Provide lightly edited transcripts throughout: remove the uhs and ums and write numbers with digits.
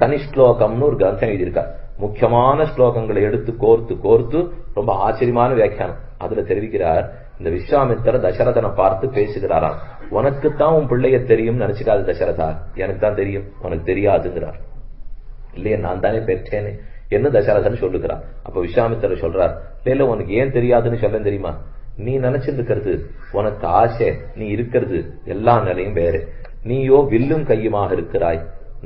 தனி ஸ்லோகம்னு ஒரு கிரந்தம் எழுதியிருக்கார். முக்கியமான ஸ்லோகங்களை எடுத்து கோர்த்து கோர்த்து ரொம்ப ஆச்சரியமான வியாக்கியானம். அதுல தெரிவிக்கிறார், இந்த விஸ்வாமித்திரர் தசரதனை பார்த்து பேசுகிறாராம். உனக்குத்தான் உன் பிள்ளைய தெரியும் நினைச்சுக்காது தசரதா, எனக்கு தான் தெரியும் உனக்கு தெரியாதுங்கிறார். இல்லையே நான் தானே பெற்றேன்னு என்ன தசரதன் சொல்லுகிறார். அப்ப விஸ்வாமித்திரர் சொல்றார், இல்ல உனக்கு ஏன் தெரியாதுன்னு சொல்ல தெரியுமா, நீ நினைச்சிருக்கிறது உனக்கு ஆசை, நீ இருக்கிறது எல்லா நிலையும் வேறு. நீயோ வில்லும் கையுமாக இருக்கிறாய்,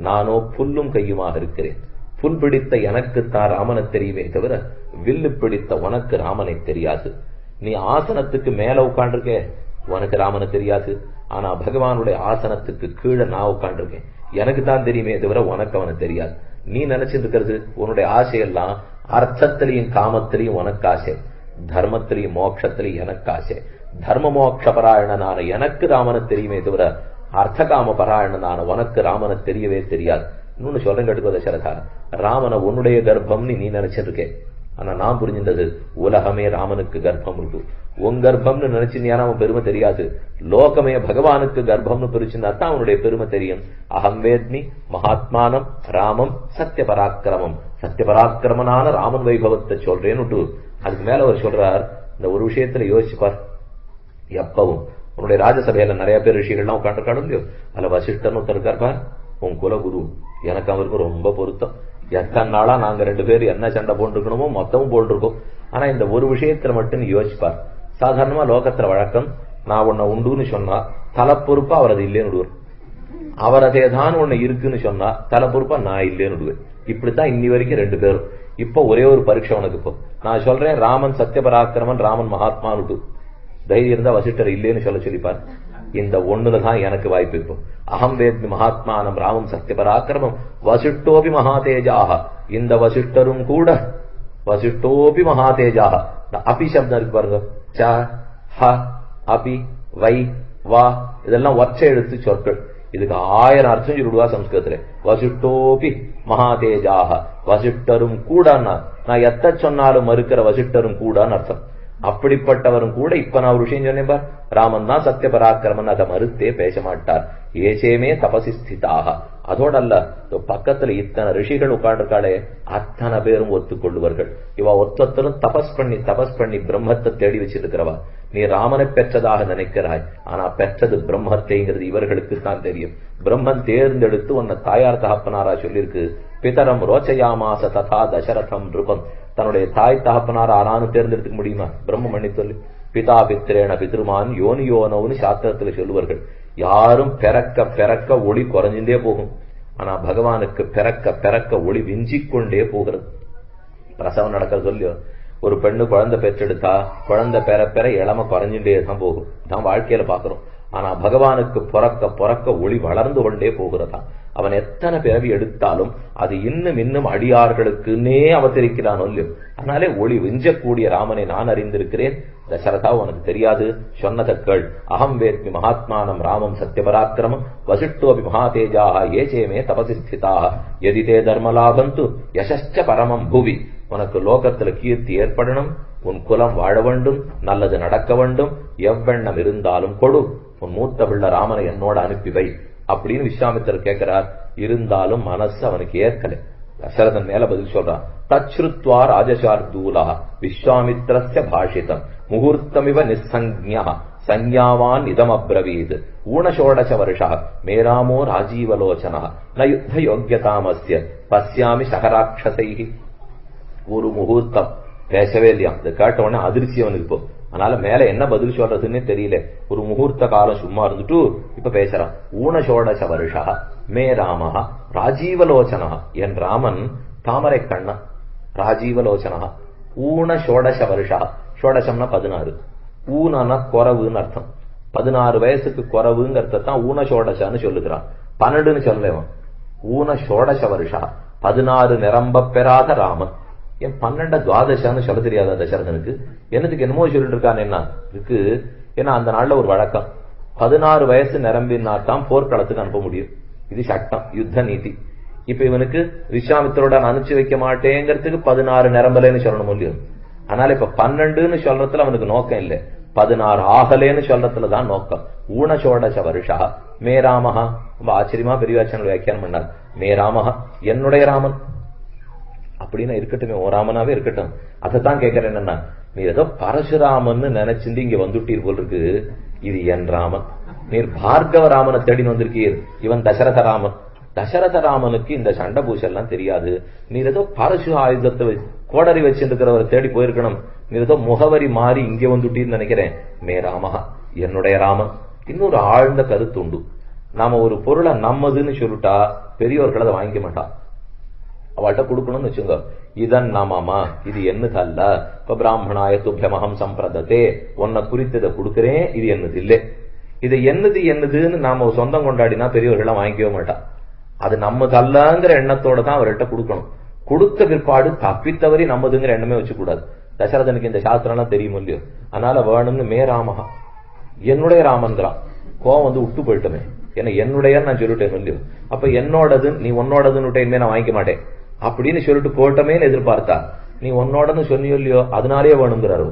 நானோ புல்லும் கையுமாக இருக்கிறேன். புல் பிடித்த எனக்குத்தான் ராமனை தெரியுமே தவிர வில்லு பிடித்த உனக்கு ராமனை தெரியாது. நீ ஆசனத்துக்கு மேல உட்காண்டிருக்கே, உனக்கு ராமனை தெரியாது. ஆனா பகவானுடைய ஆசனத்துக்கு கீழே நான் உட்காண்டிருக்கேன், எனக்கு தான் தெரியுமே தவிர உனக்கு அவனை தெரியாது. நீ நினைச்சிட்டு இருக்கிறது உன்னுடைய ஆசையெல்லாம் அர்த்தத்திலையும் காமத்திலையும் உனக்கு ஆசை, தர்மத்திலையும் மோட்சத்திலையும் எனக்கு ஆசை. தர்ம மோட்ச பராயணனான எனக்கு ராமனை தெரியுமே தவிர அர்த்த காம பராயணனான உனக்கு ராமனை தெரியவே தெரியாது. இன்னொன்னு சொல்றேன் கேட்டுக்கோ தசரதா, ராமனை உன்னுடைய கர்ப்பம்னு நீ நினைச்சிருக்கேன். ஆனா நான் புரிஞ்சின்றது உலகமே ராமனுக்கு கர்ப்பம் இருக்கு. உன் கர்ப்பம்னு நினைச்சிருந்தியான அவன் பெருமை தெரியாது. லோகமே பகவானுக்கு கர்ப்பம்னு பிரிச்சுன்னா தான் அவனுடைய பெருமை தெரியும். அகம் வேத்மி மகாத்மானம் ராமம் சத்திய பராக்கிரமம், சத்திய பராக்கிரமனான ராமன் வைபவத்தை சொல்றேன்னு அதுக்கு மேல அவர் சொல்றார், இந்த ஒரு விஷயத்துல யோசிச்சுப்பார். எப்பவும் உன்னுடைய ராஜசபையில நிறைய பேர் ரிஷிகள்லாம் உட்காந்துருக்காடும் இல்லையோ, அதுல வசிஷ்டர்னு ஒருத்தர் இருக்காருப்பா, உன் குலகுரு. எனக்கு அவருக்கு ரொம்ப பொருத்தம். எத்தனை நாளா நாங்க ரெண்டு பேரும் என்ன சண்டை போட்டுருக்கணுமோ மொத்தமும் போட்டிருக்கோம். ஆனா இந்த ஒரு விஷயத்துல மட்டும் நீ யோசிப்பார். சாதாரணமா லோகத்துல வழக்கம், நான் உன்னை உண்டுன்னு சொன்னா தலை பொறுப்பா அவர் அது இல்லேன்னு விடுவார். அவர் அதேதான் ஒண்ணு இருக்குன்னு சொன்னா தலை பொறுப்பா நான் இல்லேன்னு விடுவேன். இப்படித்தான் இன்னி வரைக்கும் ரெண்டு பேரும். இப்ப ஒரே ஒரு பரீட்சை உனக்கு. இப்போ நான் சொல்றேன் ராமன் சத்திய பராக்கிரமன், ராமன் மகாத்மானு. தைரியம் இருந்தா வசிஷ்டர் இல்லேன்னு சொல்லிப்பார். இந்த ஒண்ணுலதான் எனக்கு வாய்ப்பு. இப்போ அகம் வேத்மி மகாத்மானம் ராமம் சத்திய பராக்கிரமம் வசிஷ்டோபி மகாதேஜாக, இந்த வசிஷ்டரும் கூட வசிஷ்டோபி மகாதேஜாக. அபி சப்தம் இருக்கு பாருங்க, ச ஹ அபி வை வா, இதெல்லாம் ஒற்றை எழுத்து சொற்கள். இதுக்கு 1000 அர்த்தம் சொல்லிடுவா சம்ஸ்கிருதத்துல. வசிஷ்டோபி மகாதேஜாக, வசிஷ்டரும் கூட. நான் எத்த சொன்னாலும் மறுக்கிற வசிஷ்டரும் கூடன்னு அர்த்தம். அப்படிப்பட்டவரும் கூட இப்ப நான் ஒரு விஷயம் சொன்னேன் பார், ராமன் தான் சத்திய பராக்கிரமன், அதை மறுத்தே பேச மாட்டார். ஏசேமே தபசி ஸ்திதாக. அதோட அல்ல, பக்கத்துல இத்தனை ரிஷிகள் உட்காந்துருக்காளே அத்தனை பேரும் ஒத்துக்கொள்ளுவார்கள். இவ ஒத்தத்தரும் தபஸ் பண்ணி பிரம்மத்தை தேடி வச்சிருக்கிறவா. நீ ராமனை பெற்றதாக நினைக்கிறாய், ஆனா பெற்றது பிரம்மத்தைங்கிறது இவர்களுக்கு தான் தெரியும். பிரம்மன் தேர்ந்தெடுத்து உன்னை தாயார் தகப்பனாரா சொல்லிருக்கு. பிதரம் ரோச்சயாமாச ததா தசரதம் ரூபம். தன்னுடைய தாய் தகப்பனார் ஆனான்னு தேர்ந்தெடுத்துக்க முடியுமா? பிரம்ம மணி சொல்லு. பிதா பித்திரேன பித்ருமான் யோனியோனவுன்னு சாஸ்திரத்துல சொல்லுவார்கள். யாரும் பிறக்க பிறக்க ஒளி குறைஞ்சுட்டே போகும். ஆனா பகவானுக்கு பிறக்க பிறக்க ஒளி விஞ்சிக்கொண்டே போகிறது. பிரசவம் நடக்கிறது சொல்லியோ, ஒரு பெண்ணு குழந்தை பெற்றெடுத்தா குழந்தை பெற பெற இளம குறைஞ்சுட்டே தான் போகும். தான் வாழ்க்கையில பாக்குறோம். ஆனா பகவானுக்கு பிறக்க பிறக்க ஒளி வளர்ந்து கொண்டே போகிறதா. அவன் எத்தனை பிறவி எடுத்தாலும் அது இன்னும் அடியார்களுக்குன்னே அவதரிக்கிறான் இல்லையோ. அதனாலே ஒளி விஞ்சக்கூடிய ராமனை நான் அறிந்திருக்கிறேன். தசரதா உனக்கு தெரியாது, சொன்னதை கேள். அகம் வேத்மி மகாத்மானம் ராமம் சத்தியபராக்கிரமம் வசிஷ்டோபி மகாதேஜாக ஏசேமே தபசி ஸ்திதாக எதிதே தர்மலாபந்து யசஸ்ச பரமம் புவி. உனக்கு லோகத்துல கீர்த்தி ஏற்படணும், உன் குலம் வாழ வேண்டும், நல்லது நடக்க வேண்டும், எவ்வெண்ணம் இருந்தாலும் கொடு. உன் மூத்த பிள்ளை ராமனை என்னோட அனுப்பி வை அப்படின்னு விஸ்வாமித்திரர் கேட்கிறார். இருந்தாலும் மனசு அவனுக்கு ஏற்கலை. தசரதன் மேல பதில் சொல்றான். தச்ருத்வா ராஜசார்தூலா விஸ்வாமித்திரஸ்ய பாஷிதம் முகூர்த்தமிவ நிசஞ்ஞா சஞ்ஞாவான் இதம் அப்ரவீத் ஊனஷோடச வருஷா மேராமோ ராஜீவலோச்சனா ந யுத்த யோக்கியதாமஸ்ய பஸ்யாமி சகராட்சசைஹி. ஒரு முகூர்த்தம் பேசவே இல்லையா. இதை கேட்ட உடனே அதிர்ச்சி அவனுக்கு. இப்போ அதனால மேல என்ன பதில் சொல்றதுன்னு தெரியல. ஒரு முகூர்த்த காலம் சும்மா இருந்துட்டு இப்ப பேசுறான். ஊனஷோடச வருஷா மே ராமஹா ராஜீவலோச்சனா. என் ராமன் தாமரை கண்ணா. ராஜீவலோச்சனா ஊனஷோடச வருஷா. ஷோடசம்னா 16, ஊனனா குறவுன்னு அர்த்தம். 16 வயசுக்கு குறவுங்க அர்த்தத்தான் ஊனஷோடசான்னு சொல்லுகிறான். 12ன்னு சொல்லவன். ஊனஷோடச வருஷா 16 நிரம்ப பெறாத ராமன். என் 12 துவாதசான்னு சொல்ல தெரியாத தசரதனுக்கு. என்னதுக்கு என்னமோ சொல்லிட்டு இருக்கான். என்ன இருக்கு? ஏன்னா அந்த நாள்ல ஒரு வழக்கம், 16 வயசு நிரம்பினாத்தான் போர்க்களத்துக்கு அனுப்ப முடியும். இது சட்டம், யுத்த நீதி. இப்ப இவனுக்கு விஸ்வாமித்திரோட அனுப்பிச்சு வைக்க மாட்டேங்கிறதுக்கு 16 நிரம்பலைன்னு சொல்லணும் இல்லையும். அதனால இப்ப 12ன்னு சொல்றதுல அவனுக்கு நோக்கம் இல்லை, 16 ஆகலேன்னு சொல்றதுலதான் நோக்கம். ஊனஷோடச வருஷா மே ராமஹா. ரொம்ப ஆச்சரியமா பெரியவாச்சனல் வியாக்கியானம் பண்ணார். மே ராமஹ, என்னுடைய ராமன் அப்படின்னா இருக்கட்டுமே, ஓ ராமனாவே இருக்கட்டும். அதைத்தான் கேட்கிறேன். என்னன்னா, நீ ஏதோ பரசுராமன்னு நினைச்சிருந்து இங்க வந்துட்டீர் போல் இருக்கு. இது என் ராமன். நீர் பார்கவ ராமனை தேடின்னு வந்திருக்கீர். இவன் தசரத ராமன். தசரத ராமனுக்கு இந்த சண்டை பூசெல்லாம் தெரியாது. நீர் ஏதோ பரசு ஆயுதத்தை கோடரி வச்சிருக்கிறவரை தேடி போயிருக்கணும். நீர் ஏதோ முகவரி மாறி இங்க வந்துட்டீர்னு நினைக்கிறேன். மே ராமஹா, என்னுடைய ராமன். இன்னொரு ஆழ்ந்த கருத்து உண்டு. நாம ஒரு பொருளை நம்மதுன்னு சொல்லிட்டா பெரியவர்கள் அதை வாங்கிக்க மாட்டா. அவள்கிட்ட கொடுக்கணும்னு வச்சுங்க, இதன் நாமாமா, இது என்னது அல்ல. இப்ப பிராமணாய துப்பியமகம் சம்பிரதத்தே, உன்னை குறித்ததை கொடுக்கிறேன், இது என்னது இல்லை. இது என்னதுன்னு நாம சொந்தம் கொண்டாடினா பெரியவர்கள்லாம் வாங்கிக்கவே மாட்டா. அது நம்மது அல்லங்கிற எண்ணத்தோட தான் அவர்கிட்ட கொடுக்கணும். கொடுத்த பிற்பாடு தப்பித்தவரி நம்மதுங்கிற எண்ணமே வச்சுக்கூடாது. தசரதனுக்கு இந்த சாஸ்திரம்லாம் தெரியும் இல்லையோ, அதனால வேணும்னு மே ராமஹா, என்னுடைய ராமன்கிறான். கோவம் வந்து விட்டு போயிட்டோமே, ஏன்னா என்னுடைய நான் சொல்லிட்டேன் இல்லையோ. அப்ப என்னோடது நீ உன்னோடதுன்னு இனிமே நான் வாங்கிக்க மாட்டேன் அப்படின்னு சொல்லிட்டு போட்டமேன்னு எதிர்பார்த்தா, நீ உன்னோடன்னு சொன்னியோ இல்லையோ, அதனாலேயே வேணுங்கிறாரு.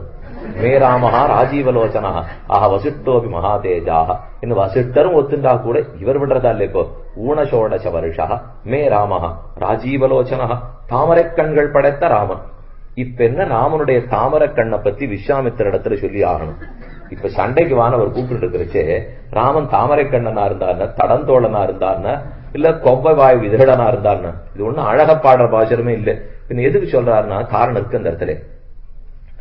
மே ராமஹா ராஜீவலோச்சனா ஆஹா வசிட்டோபி மகாதேஜாக. இன்னும் வசிட்டரும் ஒத்துண்டா கூட இவர் விடுறதா இல்லையோ. ஊனசோடச வருஷா மே ராமஹா ராஜீவலோச்சனா, தாமரை கண்கள் படைத்த ராமன். இப்ப என்ன, ராமனுடைய தாமரை கண்ணை பத்தி விஸ்வாமித்திர இடத்துல சொல்லி ஆகணும். இப்ப சண்டைக்கு வானவர் கூப்பிட்டு இருக்கிறச்சே, ராமன் தாமரை கண்ணனா இருந்தார்னா, தடந்தோழனா இருந்தார்னா, இல்ல கொவ்வை வாய் விதடனா இருந்தார்னா, இது ஒண்ணும் அழக பாடுற பாஷரமே இல்லை. பின் எதுக்கு சொல்றாருன்னா காரணம் இருக்கு அந்த இடத்துல.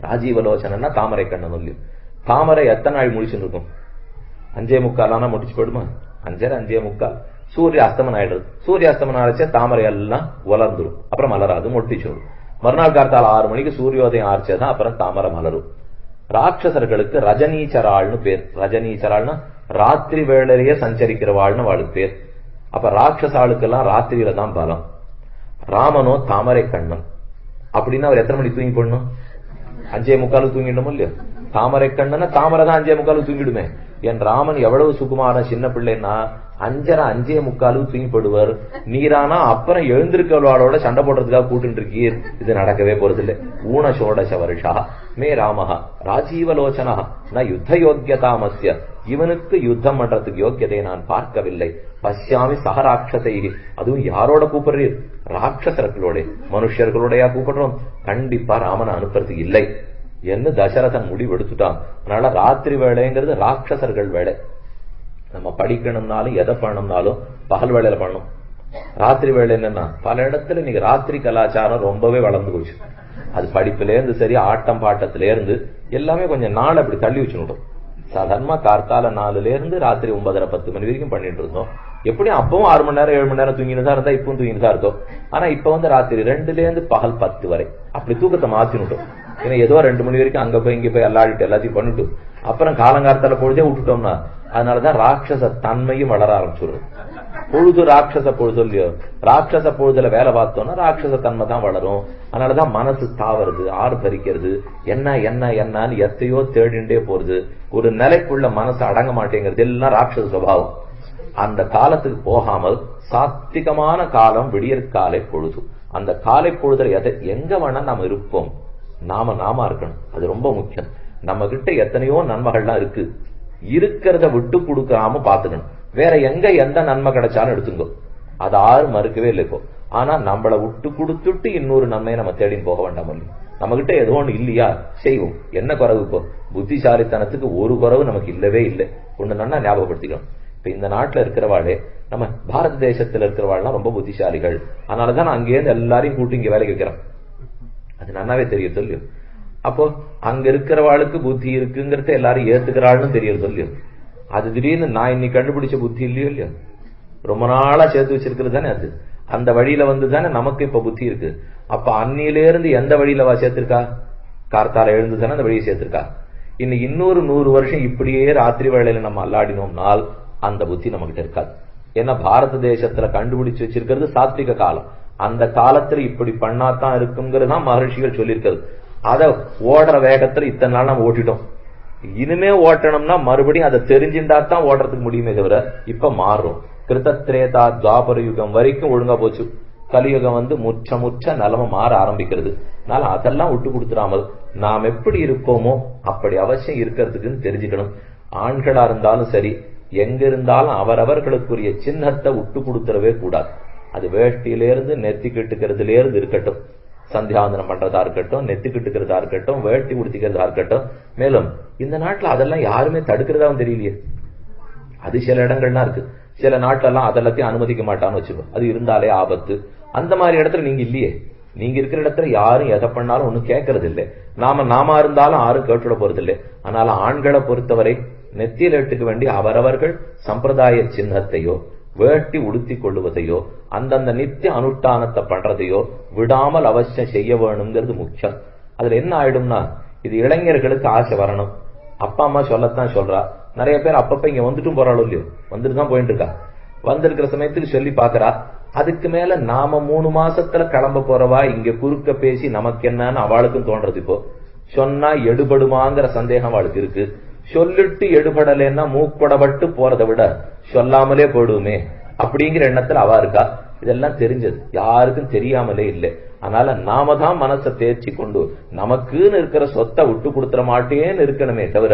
ராஜீவலோச்சனா தாமரை கண்ணன் இல்லையும். தாமரை எத்தனை நாள் முடிச்சுட்டு இருக்கும்? 5:45 ஆனா முடிச்சு போயிடுமா? 5:30 5:45 சூரிய அஸ்தமனம் ஆயிடுறது. சூரிய அஸ்தமனம் ஆயிடுச்சா தாமரை எல்லாம் வளர்ந்துடும், அப்புறம் மலராது, மொட்டிச்சோடும். மறுநாள் காலத்தால் 6 மணிக்கு சூரியோதயம் ஆர்ச்சதான் அப்புறம் தாமரை மலரும். ராட்சசர்களுக்கு ரஜனீச்சராள்னு பேர். ரஜனீச்சராள்னா ராத்திரி வேளையிலேயே சஞ்சரிக்கிறவாள்னு வாளுக்கு பேர். அப்ப ராட்சசாளுக்கெல்லாம் ராத்திரியில தான் பலம். ராமனோ தாமரை கண்ணன். அப்படின்னா அவர் எத்தனை மணிக்கு தூங்கி போடணும்? 5:45 தூங்கிடணும் இல்லையோ. தாமரை கண்ணன்னா தாமரை தான் 5:45 தூங்கிடுமே. என் ராமன் எவ்வளவு சுகுமார சின்ன பிள்ளைன்னா 5:30 5:45 தூங்கி போடுவார். நீரானா அப்புறம் எழுந்திருக்கவாளோட சண்டை போடுறதுக்காக கூட்டு இருக்கீர். இது நடக்கவே போறதில்லை. ஊனசோடச வருஷா மே ராமஹா ராஜீவலோச்சனா நான் யுத்த யோக்கியதாமஸ்ய, இவனுக்கு யுத்தம் பண்றதுக்கு யோக்கியதையை நான் பார்க்கவில்லை. பசியாமி சக ராட்சசை, அதுவும் யாரோட கூப்பிடுறீர்? ராட்சசர்களோட. மனுஷர்களோடையா கூப்பிடுறோம்? கண்டிப்பா ராமனை அனுப்புறதுக்கு இல்லை என்று தசரதன் முடிவு எடுத்துட்டான். அதனால ராத்திரி வேலைங்கிறது ராட்சசர்கள் வேலை. நம்ம படிக்கணும்னாலும் எதை பண்ணணும்னாலும் பகல் வேலையில பண்ணணும். ராத்திரி வேலை என்னன்னா, பல இடத்துல இன்னைக்கு ராத்திரி கலாச்சாரம் ரொம்பவே வளர்ந்து போச்சு. அது படிப்புல இருந்து சரி, ஆட்டம் பாட்டத்தில இருந்து எல்லாமே கொஞ்சம் நாள் அப்படி தள்ளி வச்சுடும். சாதாரணமா கார்த்தால 4ல இருந்து ராத்திரி 9:30 10 மணி வரைக்கும் பண்ணிட்டு இருந்தோம். எப்படியும் அப்பவும் 6 மணி நேரம் 7 மணி நேரம் தூங்கிட்டு தான் இருந்தா, இப்பவும் தூங்கிட்டு தான் இருந்தோம். ஆனா இப்ப வந்து ராத்திரி 2ல இருந்து பகல் 10 வரை அப்படி தூக்கத்தை மாத்தினுட்டோம். ஏன்னா ஏதோ 2 மணி வரைக்கும் அங்க போய் இங்க போய் அல்லாடிட்டு எல்லாத்தையும் பண்ணிட்டு அப்புறம் காலங்காலத்தால பொழுதே விட்டுட்டோம்னா, அதனாலதான் ராட்சச தன்மையும் வளர ஆரம்பிச்சுடுது. பொழுது ராட்சச பொழுது இல்லையோ, ராட்சச பொழுதுல வேலை பார்த்தோம்னா ராட்சச தன்மை தான் வளரும். அதனாலதான் மனசு தாவறது, ஆறு பறிக்கிறது, என்ன என்ன என்னன்னு எத்தையோ தேடிண்டே போறது. ஒரு நிலைக்குள்ள மனசு அடங்க மாட்டேங்கிறது, எல்லாம் ராட்சச சுபாவம். அந்த காலத்துக்கு போகாமல் சாத்திகமான காலம் விடியற்காலை பொழுது. அந்த காலை பொழுதுல எங்க வேணா நாம இருப்போம், நாம இருக்கணும். அது ரொம்ப முக்கியம். நம்ம கிட்ட எத்தனையோ நன்மைகள்லாம் இருக்கு, இருக்கிறத விட்டு கொடுக்காம பாத்துக்கணும். வேற எங்க எந்த நன்மை கிடைச்சாலும் எடுத்துங்கோ, அது யாரும் மறுக்கவே இல்லை இப்போ. ஆனா நம்மளை விட்டு கொடுத்துட்டு இன்னொரு நன்மையை நம்ம தேடின்னு போக வேண்டாம். நம்ம கிட்ட ஏதோ ஒண்ணு இல்லையா, செய்வோம். என்ன குறவு? இப்போ புத்திசாலித்தனத்துக்கு ஒரு குறவு நமக்கு இல்லவே இல்லை. ஒண்ணு நல்லா ஞாபகப்படுத்திக்கணும். இப்ப இந்த நாட்டுல இருக்கிறவாளே, நம்ம பாரத தேசத்துல இருக்கிறவாள்லாம் ரொம்ப புத்திசாலிகள். அதனாலதான் நான் அங்கேயிருந்து எல்லாரையும் கூட்டி இங்க வேலைக்கு வைக்கிறேன். அது நல்லாவே தெரியும் சொல்லியோ. அப்போ அங்க இருக்கிறவாளுக்கு புத்தி இருக்குங்கிறத எல்லாரும் ஏத்துக்கிறாள்னு தெரியும் சொல்லியோ. அது திடீர்னு நான் இன்னைக்கு கண்டுபிடிச்ச புத்தி இல்லையோ இல்லையோ, ரொம்ப நாளா சேர்த்து வச்சிருக்கிறது தானே அது. அந்த வழியில வந்து தானே நமக்கு இப்ப புத்தி இருக்கு. அப்ப அன்னில இருந்து எந்த வழியில சேர்த்திருக்கா? கார்த்தால எழுந்து தானே அந்த வழியை சேர்த்திருக்கா. இன்னைக்கு இன்னொரு 100 வருஷம் இப்படியே ராத்திரி வேளையில நம்ம அல்லாடினோம்னால் அந்த புத்தி நம்ம கிட்ட இருக்காது. ஏன்னா பாரத தேசத்துல கண்டுபிடிச்சு வச்சிருக்கிறது சாத்விக காலம். அந்த காலத்துல இப்படி பண்ணாதான் இருக்குங்கிறது தான் மகர்ஷிகள் சொல்லியிருக்கிறது. அத ஓடுற வேகத்துல இத்தனை நாள் நம்ம ஓட்டிட்டோம். இனிமே ஓட்டணும்னா மறுபடியும் அதை தெரிஞ்சுட்டா தான் ஓடுறதுக்கு முடியுமே தவிர இப்ப மாறும். கிருத்தத்ரேதா துவாபர யுகம் வரைக்கும் ஒழுங்கா போச்சு. கலியுகம் வந்து முற்ற நிலைமை மாற ஆரம்பிக்கிறது. அதனால அதெல்லாம் விட்டு கொடுத்துடாமல் நாம் எப்படி இருக்கோமோ அப்படி அவசியம் இருக்கிறதுக்குன்னு தெரிஞ்சுக்கணும். ஆண்களா இருந்தாலும் சரி, எங்க இருந்தாலும் அவரவர்களுக்குரிய சின்னத்தை விட்டு கொடுத்துடவே கூடாது. அது வேஷ்டியிலேருந்து நெத்திக்கிட்டுக்கிறதுலேருந்து இருக்கட்டும், சந்தியாவந்தனம் பண்றதா இருக்கட்டும், நெத்திக்கிட்டுக்கிறதா இருக்கட்டும், வேட்டி உடுத்திக்கிறதா இருக்கட்டும். மேலும் இந்த நாட்டுல அதெல்லாம் யாருமே தடுக்கிறதாவும் தெரியலையே. அது சில இடங்கள்லாம் இருக்கு, சில நாட்டெல்லாம் அதெல்லாத்தையும் அனுமதிக்க மாட்டான்னு வச்சுக்கோ, அது இருந்தாலே ஆபத்து. அந்த மாதிரி இடத்துல நீங்க இல்லையே. நீங்க இருக்கிற இடத்துல யாரும் எதை பண்ணாலும் ஒண்ணும் கேட்கறது இல்லை. நாம இருந்தாலும் யாரும் கேட்டுட போறது இல்லை. அதனால ஆண்களை பொறுத்தவரை நெத்தியில் எட்டுக்க வேண்டிய அவரவர்கள் சம்பிரதாய சின்னத்தையோ வேட்டி உடுத்தி கொள்ளுவதையோ அந்தந்த நித்திய அனுஷ்டானத்தை பண்றதையோ விடாமல் அவசியம் செய்ய வேணுங்கிறது முக்கியம். அதுல என்ன ஆயிடும்னா, இது இளைஞர்களுக்கு ஆசை வரணும். அப்பா அம்மா சொல்லத்தான் சொல்றா. நிறைய பேர் அப்பப்ப இங்க வந்துட்டும் போறாளோ இல்லையோ, வந்துட்டு தான் போயிட்டு இருக்கா. வந்திருக்கிற சமயத்துக்கு சொல்லி பாக்குறா. அதுக்கு மேல நாம 3 மாசத்துல கிளம்ப போறவா இங்க குறுக்க பேசி நமக்கு என்னன்னு அவளுக்கும் தோன்றது. இப்போ சொன்னா எடுபடுமாங்கிற சந்தேகம் அவளுக்கு இருக்கு. சொல்லிட்டு எடுபடலைன்னா மூக்கொடப்பட்டு போறதை விட சொல்லாமலே போடுவோமே அப்படிங்கிற எண்ணத்துல அவ இருக்கா. இதெல்லாம் தெரிஞ்சது, யாருக்கும் தெரியாமலே இல்லை. அதனால நாம தான் மனசை தேர்ச்சி கொண்டு நமக்குன்னு இருக்கிற சொத்தை விட்டு கொடுத்துட மாட்டேன்னு இருக்கணுமே தவிர,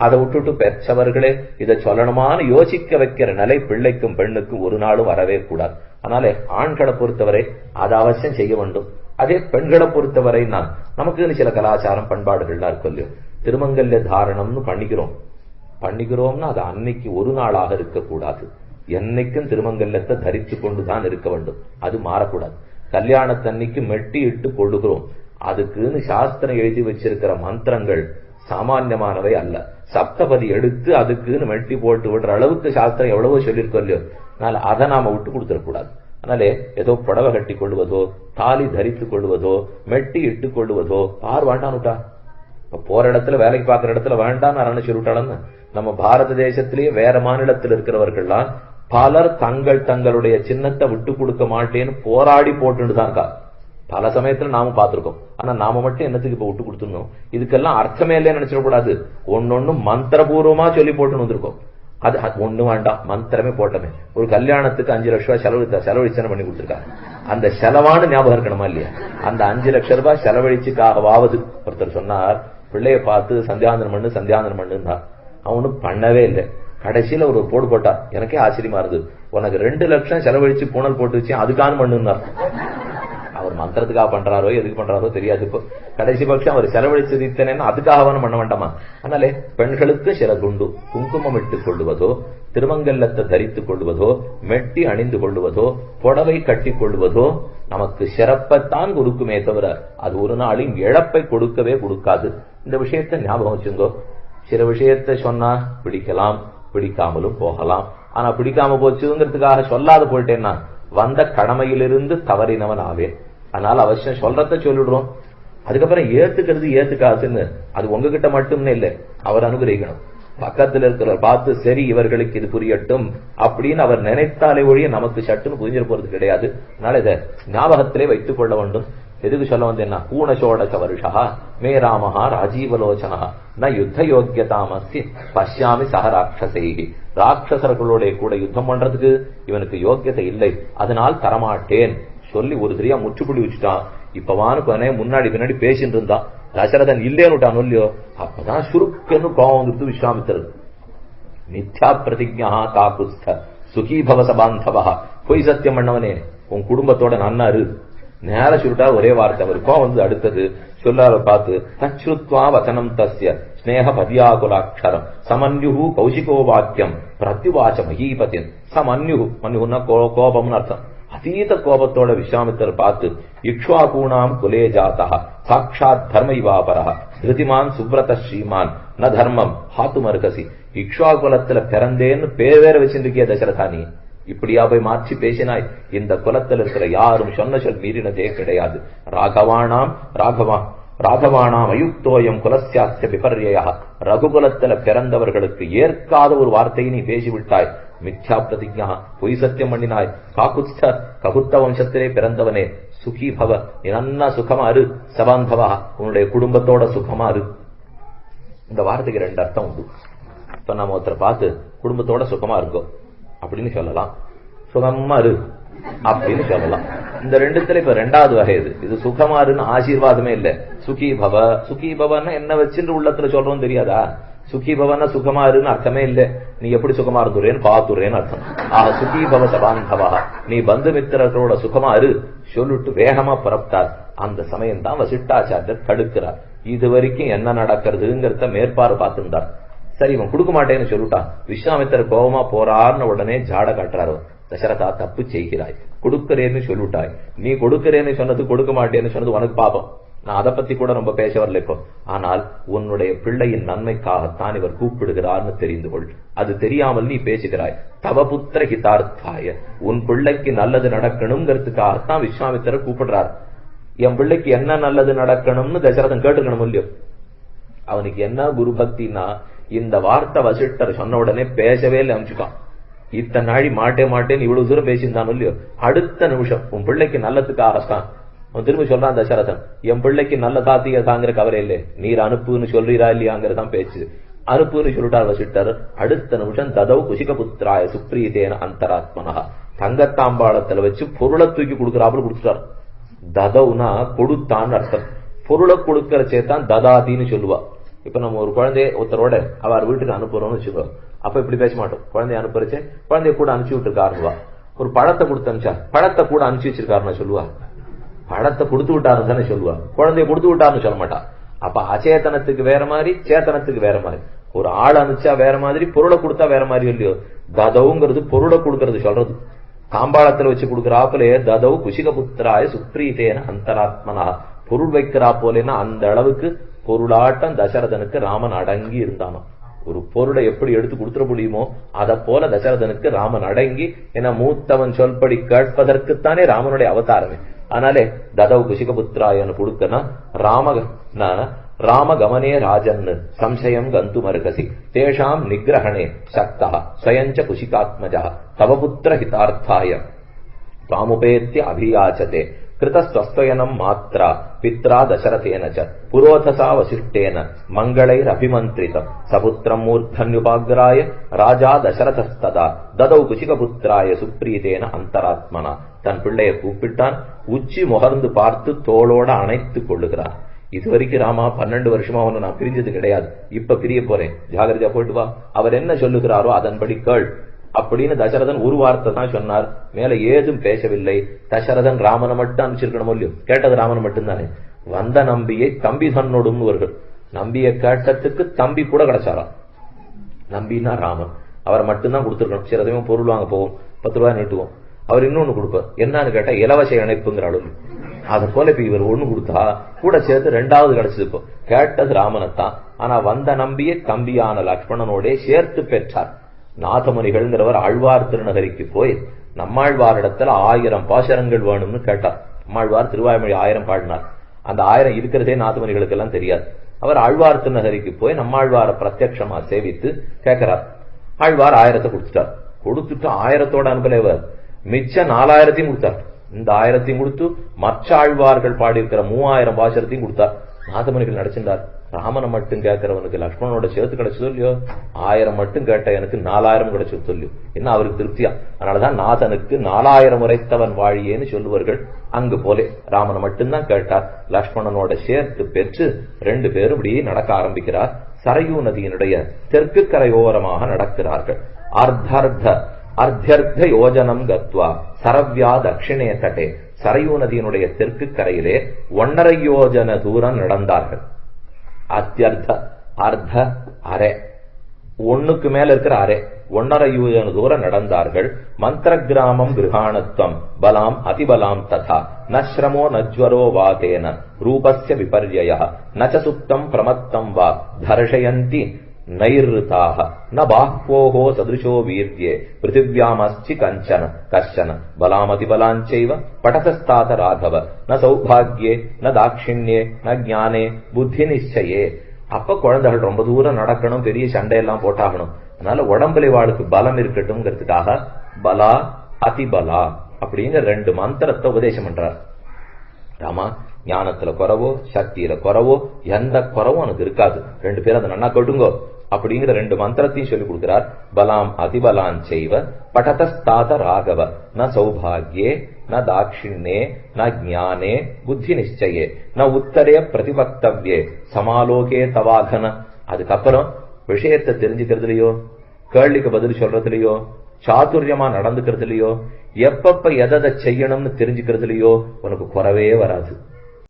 அதை விட்டுட்டு பெற்றவர்களே இதை சொல்லணுமான்னு யோசிக்க வைக்கிற நிலை பிள்ளைக்கும் பெண்ணுக்கும் ஒரு நாளும் வரவே கூடாது. அதனால ஆண்களை பொறுத்தவரை அதை அவசியம் செய்ய வேண்டும். அதே பெண்களை பொறுத்தவரை நமக்குன்னு சில கலாச்சாரம் பண்பாடுகள்லாம் இருக்கும் இல்லையோ. திருமங்கல்ய தாரணம்னு பண்ணிக்கிறோம்னா அது அன்னைக்கு ஒரு நாளாக இருக்கக்கூடாது. என்னைக்கும் திருமங்கல்யத்தை தரித்து கொண்டுதான் இருக்க வேண்டும். அது மாறக்கூடாது. கல்யாணத்தன்னைக்கு மெட்டி இட்டு கொள்ளுகிறோம், அதுக்குன்னு சாஸ்திரம் எழுதி வச்சிருக்கிற மந்திரங்கள் சாமான்யமானவை அல்ல. சப்தபதி எடுத்து அதுக்குன்னு மெட்டி போட்டு விடுற அளவுக்கு சாஸ்திரம் எவ்வளவோ சொல்லியிருக்கோம் இல்லையோ. அதனால அதை நாம விட்டு கொடுத்துடக்கூடாது. அதனாலே ஏதோ புடவை கட்டி கொள்வதோ தாலி தரித்துக் கொள்வதோ மெட்டி இட்டுக் கொள்வதோ யார் வேண்டான்னுட்டா. போற இடத்துல வேலைக்கு பார்க்கிற இடத்துல வேண்டான்னு அரணை சொல்லிவிட்டாளன்னு. நம்ம பாரத தேசத்திலேயே வேற மாநிலத்தில் இருக்கிறவர்கள்லாம் பலர் தங்களுடைய சின்னத்தை விட்டு கொடுக்க மாட்டேன்னு போராடி போட்டுதான் இருக்கா. பல சமயத்துல நாம பார்த்திருக்கோம். ஆனா நாம மட்டும் என்னத்துக்கு இப்ப விட்டு கொடுத்துடணும்? இதுக்கெல்லாம் அர்த்தமே இல்லைன்னு நினைச்சிடக்கூடாது. ஒன்னொன்னு மந்திரபூர்வமா சொல்லி போட்டுன்னு வந்திருக்கோம். அது ஒண்ணு வேண்டாம், மந்திரமே போட்டமே. ஒரு கல்யாணத்துக்கு 5 லட்சம் ரூபாய் செலவழிச்சனை பண்ணி கொடுத்துருக்காங்க. அந்த செலவான ஞாபகம் இருக்கணுமா இல்லையா? அந்த 5 லட்சம் ரூபாய் செலவழிச்சுக்காகவாவது ஒருத்தர் சொன்னார், பிள்ளைய பார்த்து சந்தியாந்தனம் பண்ணுன்னா அவனும் பண்ணவே இல்லை. கடைசியில ஒரு போடு போட்டா, எனக்கே ஆச்சரியமா இருந்தது. உனக்கு 2 லட்சம் செலவழிச்சு பூனல் போட்டு வச்சு அதுக்கான பண்ணுன்னா. அவர் மந்திரத்துக்காக பண்றாரோ எதுக்கு பண்றாரோ தெரியாது. இப்போ கடைசி பட்சம் அவர் செலவழிச்சது இத்தனைன்னா அதுக்காகவான பண்ண வேண்டாமா? அதனாலே பெண்களுக்கு சில துண்டு குங்குமம் இட்டுக் கொள்வதோ திருமங்கல்லத்தை தரித்துக் கொள்வதோ மெட்டி அணிந்து கொள்வதோ புடவை கட்டி கொள்வதோ நமக்கு சிறப்பைத்தான் கொடுக்குமே தவிர அது ஒரு நாளின் இழப்பை கொடுக்கவே கொடுக்காது. இந்த விஷயத்தை ஞாபகம் வச்சுங்கோ. சில விஷயத்தை சொன்னா பிடிக்கலாம், பிடிக்காமலும் போகலாம். ஆனா பிடிக்காம போச்சுங்கிறதுக்காக சொல்லாத போயிட்டேன்னா வந்த கடமையிலிருந்து தவறினவன் ஆவேன். அதனால அவசியம் சொல்றத சொல்லிடுறோம். அதுக்கப்புறம் ஏத்துக்காதுன்னு அது உங்ககிட்ட மட்டும்னே இல்லை, அவர் அனுகிரகிக்கணும். பக்கத்துல இருக்கிறவர் பார்த்து சரி இவர்களுக்கு இது புரியட்டும் அப்படின்னு அவர் நினைத்தாலே ஒழிய நமக்கு சட்டுன்னு புரிஞ்சிட போறது கிடையாது. அதனால இதை ஞாபகத்திலே வைத்துக் கொள்ள வேண்டும். எதுக்கு சொல்ல வந்தேன்னா, ஊனசோடக வருஷா மே ராமஹா ராஜீவலோச்சனா ந யுத்த யோக்கியதாமஸ்தி பஷ்யாமி சக ராட்சசைகி. ராட்சசர்களுடைய கூட யுத்தம் பண்றதுக்கு இவனுக்கு யோக்கியத்தை இல்லை, அதனால் தரமாட்டேன் சொல்லி ஒரு தெரியா முற்றுப்புள்ளி வச்சுட்டான். இப்பவானு முன்னாடி பின்னாடி பேசிட்டு இருந்தான். தசரதன் இல்லேன்னு இல்லையோ, அப்பதான் சுருக்கன்னு கோபம் வந்துருது விஸ்வாமித்திரன். மித்யா பிரதிஜா காகுஸ்த சுகீபவ சபாந்தவா. பொய் சத்தியம் பண்ணவனே உன் குடும்பத்தோட நன்னாரு நேர சுருட்டா ஒரே வார்த்தை. அவருக்கும் வந்து அடுத்தது சொல்லார பார்த்து தச்ருத்வா வசனம் தஸ்ய ஸ்நேக பதியாகுலாட்சரம் சமன்யு கௌசிகோ வாக்கியம் பிரத்யுவாச்ச மகீபதின். மன்யுன்னா கோபம்னு அர்த்தம். அதீத கோபத்தோட விஸ்வாமித்திரர் பார்த்து இக்ஷ்வாகூணாம் குலே ஜாதா சாட்சாத் தர்மைவாபரா திருதிமான் சுப்ரத ஸ்ரீமான் ந தர்மம் ஹாத்து மருகசி. இக்ஷ்வாகுலத்துல பிறந்தேன்னு பேர் வேற வச்சிருக்கிய தசரதானி, இப்படியா போய் மாற்றி பேசினாய்? இந்த குலத்தில் இருக்கிற யாரும் சொன்ன சொல் மீறினதே கிடையாது. ராகவானாம் அயுக்தோயம் குலஸ்யாஸ்ய விபர்யா. ரகுகுலத்துல பிறந்தவர்களுக்கு ஏற்காத ஒரு வார்த்தையை நீ பேசிவிட்டாய். மித்யா பிரதிஜா பொய் சத்தியம் பண்ணினாய். காகுஸ்த ககுத்த வம்சத்திலே பிறந்தவனே சுகி பவ, என்ன சுகமா இரு. சபாந்தவா உன்னுடைய குடும்பத்தோட சுகமா இரு. இந்த வார்த்தைக்கு 2 அர்த்தம் உண்டு. இப்ப நம்ம ஒருத்தரை பார்த்து குடும்பத்தோட சுகமா இருக்கும் அப்படின்னு சொல்லலாம், சுகமா இரு அப்படின்னு சொல்லலாம். இந்த 2த்துல இப்ப 2வது வகை இது சுகமாருன்னு ஆசீர்வாதமே இல்ல. சுகி பவ. சுகி பவன்னா என்ன வச்சுட்டு உள்ளத்துல சொல்றோம் தெரியாதா? சுகிபவன சுகமா இருன்னு அர்த்தமே இல்ல. நீ எப்படி சுகமா இருந்துறேன்னு பாத்துறேன்னு அர்த்தம். சுகிபவ சபாந்தவா, நீ பந்து மித்திரர்களோட சுகமா இரு சொல்லிட்டு வேகமா புறப்பட்டார். அந்த சமயம் தான் வசிஷ்டாச்சாரியர் தடுக்கிறார். இது வரைக்கும் என்ன நடக்கிறதுங்கிறத மேற்பார்வை பார்த்திருந்தார். சரி இவன் கொடுக்க மாட்டேன்னு சொல்லிட்டான். விஸ்வாமித்திரர் கோபமா போறார்னு உடனே ஜாட காட்டுறாரு. தசரதா தப்பு செய்கிறாய், கொடுக்கிறேன்னு சொல்லிட்டாய். நீ கொடுக்கிறேன்னு சொன்னது கொடுக்க மாட்டேன்னு சொன்னது உனக்கு பாபம். நான் அதை பத்தி கூட ரொம்ப பேச வரல இப்போ. ஆனால் உன்னுடைய பிள்ளையின் நன்மைக்காகத்தான் இவர் கூப்பிடுகிறார்னு தெரிந்து கொள். அது தெரியாமல் நீ பேசுகிறாய். தவபுத்திர ஹிதார்த்தாய, உன் பிள்ளைக்கு நல்லது நடக்கணுங்கிறதுக்காகத்தான் விஸ்வாமித்திரர் கூப்பிடுறார். என் பிள்ளைக்கு என்ன நல்லது நடக்கணும்னு தசரதன் கேட்டுக்கணும் இல்லையோ. அவனுக்கு என்ன குரு பக்தினா, இந்த வார்த்தை வசிஷ்டர் சொன்ன உடனே பேசவே இல்லை, அமிச்சுட்டான். இத்தனை நாளி மாட்டேன்னு இவ்வளவு தூரம் பேசியிருந்தானோ இல்லையோ, அடுத்த நிமிஷம் உன் பிள்ளைக்கு நல்லதுக்காகத்தான். அவன் திரும்பி சொல்றான் தசரதன், என் பிள்ளைக்கு நல்ல தாத்தியதாங்கிற கவலை இல்லை, நீர் அனுப்புன்னு சொல்றீரா இல்லையாங்கிறதான் பேச்சு. அனுப்புன்னு சொல்லிட்டார் வசிஷ்டர். அடுத்த நிமிஷம் ததவ் குஷிகபுத்திராய சுப்ரீதேன அந்தராத்மனா, தங்கத்தாம்பாளத்துல வச்சு பொருளை தூக்கி கொடுக்கறாப்புல கொடுத்துட்டார். ததவுனா கொடுத்தான்னு அர்த்தம். பொருளை கொடுக்கற சேத்தான் ததாதின்னு சொல்லுவா. இப்ப நம்ம ஒரு குழந்தைய ஒருத்தரோட அவர் வீட்டுக்கு அனுப்புறோம்னு வச்சுக்கோம். அப்ப இப்படி பேச மாட்டோம். குழந்தைய அனுப்புறச்சே குழந்தைய கூட அனுப்பிச்சு விட்டுருக்காருவா. ஒரு பழத்தை கொடுத்து அனுப்பிச்சா பழத்தை கூட அனுப்பிச்சு வச்சிருக்காருன்னு சொல்லுவா. பழத்தை கொடுத்து விட்டாருன்னு தானே சொல்லுவா, குழந்தைய கொடுத்து விட்டாருன்னு சொல்ல மாட்டா. அப்ப அச்சேதனத்துக்கு வேற மாதிரி, சேத்தனத்துக்கு வேற மாதிரி. ஒரு ஆள் அனுப்பிச்சா வேற மாதிரி, பொருளை கொடுத்தா வேற மாதிரி இல்லையோ. ததவுங்கிறது பொருளை கொடுக்கறது சொல்றது. தாம்பாளத்துல வச்சு கொடுக்கறாப்புலே ததவு குஷிகபுத்திராய சுப்ரீதேன அந்தராத்மனா, பொருள் வைக்கிறா போலேன்னா அந்த அளவுக்கு பொருளாட்டம் தசரதனுக்கு ராமன் அடங்கி இருந்தானோ. ஒரு பொருளை எப்படி எடுத்து கொடுத்துட முடியுமோ அத போல தசரதனுக்கு ராமன் அடங்கி, என மூத்தவன் சொல்படி கேட்பதற்குத்தானே ராமனுடைய அவதாரமே. அதனாலே ததவு குஷிகபுத்திராயன்னு கொடுக்கனா ராமகமனே ராஜன் சம்சயம் கந்து மருகசி தேஷாம் நிகிரஹணே சக்தா ஸ்வயஞ்ச குஷிகாத்மஜா தவபுத்திர ஹிதார்த்தாய தாமுபேத்திய அபியாச்சதே கிருதஸ்வஸ்தயனம் மாத்ரா பித்ரா தசரதேன ச புரோதசா வசிஷ்டேன மங்களைர் அபிமந்திரிதம் சபுத்திரம் மூர்த்தன்யுபாக்ராய ராஜா தசரதஸ்ததா ததௌ குஷிகபுத்திராய சுப்ரீதேன அந்தராத்மனா. தன் பிள்ளைய கூப்பிட்டான். உச்சி முகர்ந்து பார்த்து தோளோட அணைத்துக் கொள்ளுகிறார். இதுவரைக்கும் ராமா 12 வருஷமா ஒன்னு நான் பிரிஞ்சது கிடையாது, இப்ப பிரிய போறேன், ஜாகிரதையா போயிட்டு வா, அவர் என்ன சொல்லுகிறாரோ அதன்படி கேள் அப்படின்னு தசரதன் ஒரு வார்த்தை தான் சொன்னார். மேல ஏதும் பேசவில்லை. தசரதன் ராமனை மட்டும் அனுப்பிச்சிருக்கணும் இல்லையோ, கேட்டது ராமனை மட்டும்தானே. வந்த நம்பியை தம்பி தன்னோடுன்னு நம்பிய கேட்டதுக்கு தம்பி கூட கிடைச்சாராம். நம்பினா ராமன், அவர் மட்டும்தான் கொடுத்துருக்கணும். சில சமயம் பொருள் வாங்க போவோம், 10 ரூபாய் நீட்டுவோம், அவர் இன்னொன்னு கொடுப்பார். என்னன்னு கேட்டா இலவச இணைப்புங்கிற அளவு. அதை போல இப்ப இவர் ஒண்ணு கொடுத்தா கூட சேர்த்து 2வது கிடைச்சது. இப்போ கேட்டது ராமனைத்தான், ஆனா வந்த நம்பியை தம்பியான லக்ஷ்மணனோட சேர்த்து பெற்றார். நாதமுனிகள்ங்கிறவர் ஆழ்வார் திருநகரிக்கு போய் நம்மாழ்வாரிடத்துல 1000 பாசரங்கள் வேணும்னு கேட்டார். நம்மாழ்வார் திருவாய்மொழி 1000 பாடினார். அந்த 1000 இருக்கிறதே நாதமுனிகளுக்கு எல்லாம் தெரியாது. அவர் ஆழ்வார் திருநகரிக்கு போய் நம்மாழ்வார பிரத்யட்சமா சேவித்து கேட்கிறார். ஆழ்வார் 1000 கொடுத்துட்டார். கொடுத்துட்டு 1000 அனுப்பலைவர், மிச்ச 4000 கொடுத்தார். இந்த 1000 கொடுத்து மற்ற ஆழ்வார்கள் பாடியிருக்கிற 3000 பாசரத்தையும் கொடுத்தார். நாதமுனிகள் நடிச்சிருந்தார். ராமனை மட்டும் கேட்கிறவனுக்கு லக்ஷ்மணனோட சேர்த்து கிடைச்சதோ இல்லையோ, 1000 மட்டும் கேட்ட எனக்கு 4000 கிடைச்சது சொல்லியோ, என்ன அவருக்கு திருப்தியா. அதனாலதான் நாதனுக்கு 4000 உரைத்தவன் வாழியேன்னு சொல்லுவார்கள். அங்கு போலே ராமனை மட்டும்தான் கேட்டார். லக்ஷ்மணனோட சேர்த்து பெற்று 2 பேரும் இப்படி நடக்க ஆரம்பிக்கிறார். சரையூ நதியினுடைய தெற்கு கரையோரமாக நடக்கிறார்கள். அர்த்தர்த்த யோஜனம் கத்வா சரவ்யா தட்சிணே தட்டே, சரையூ நதியினுடைய தெற்கு கரையிலே 1.5 யோஜன தூரம் நடந்தார்கள். அர்த்த அரை, ஒண்ணுக்கு மேல இருக்கிற அரை, 1.5 யோஜன தூரம் நடந்தார்கள். மந்திர கிராமம் கிருஹாணத்வம் பலாம் அதிபலாம் ததா நஸ்ரமோ நஜ்வரோ வாதேன ரூபஸ்ய விபர்யய நச்ச சுப்தம் பிரமத்தம் வா தர்ஷயந்தி நைர்ருதாக ந பாஹ்வோஹோ சதுருஷோ வீர்யே பிருத்திவ்யாமஸ்சி கஷ்சன பலாமதிபலாஞ்சைவ படதஸ்தாத ராகவ ந சௌபாகியே ந தாட்சிண்யே ந ஞானே புத்தி நிச்சயே. அப்ப குழந்தைகள் ரொம்ப தூரம் நடக்கணும், பெரிய சண்டையெல்லாம் போட்டாகணும். அதனால உடம்புல வாளுக்கு பலம் இருக்கட்டும்ங்கிறதுக்காக பலா அதிபலா அப்படிங்கிற 2 மந்திரத்தை உபதேசம் பண்றார். ராமா, ஞானத்துல குறவோ சக்தியில குறவோ எந்த குறவும் எனக்கு இருக்காது, 2 பேரும் அதை நன்னா கொட்டுங்கோ அப்படிங்கிற 2 மந்திரத்தையும் சொல்லிக் கொடுக்கிறார். பலாம் அதிபலான் செய்வ படதஸ்தாத ராகவ ந சௌபாகியே ந தாட்சிண்ணே ந ஞானே புத்தி நிச்சயே ந உத்தரே பிரதிபக்தவ்யே சமாலோகே தவாகன. அதுக்கப்புறம் விஷயத்தை தெரிஞ்சுக்கிறதுலயோ, கேள்விக்கு பதில் சொல்றதுலயோ, சாதுரியமா நடந்துக்கிறதுலயோ, எப்பப்ப எதை செய்யணும்னு தெரிஞ்சுக்கிறதுலயோ உனக்கு குறவே வராது.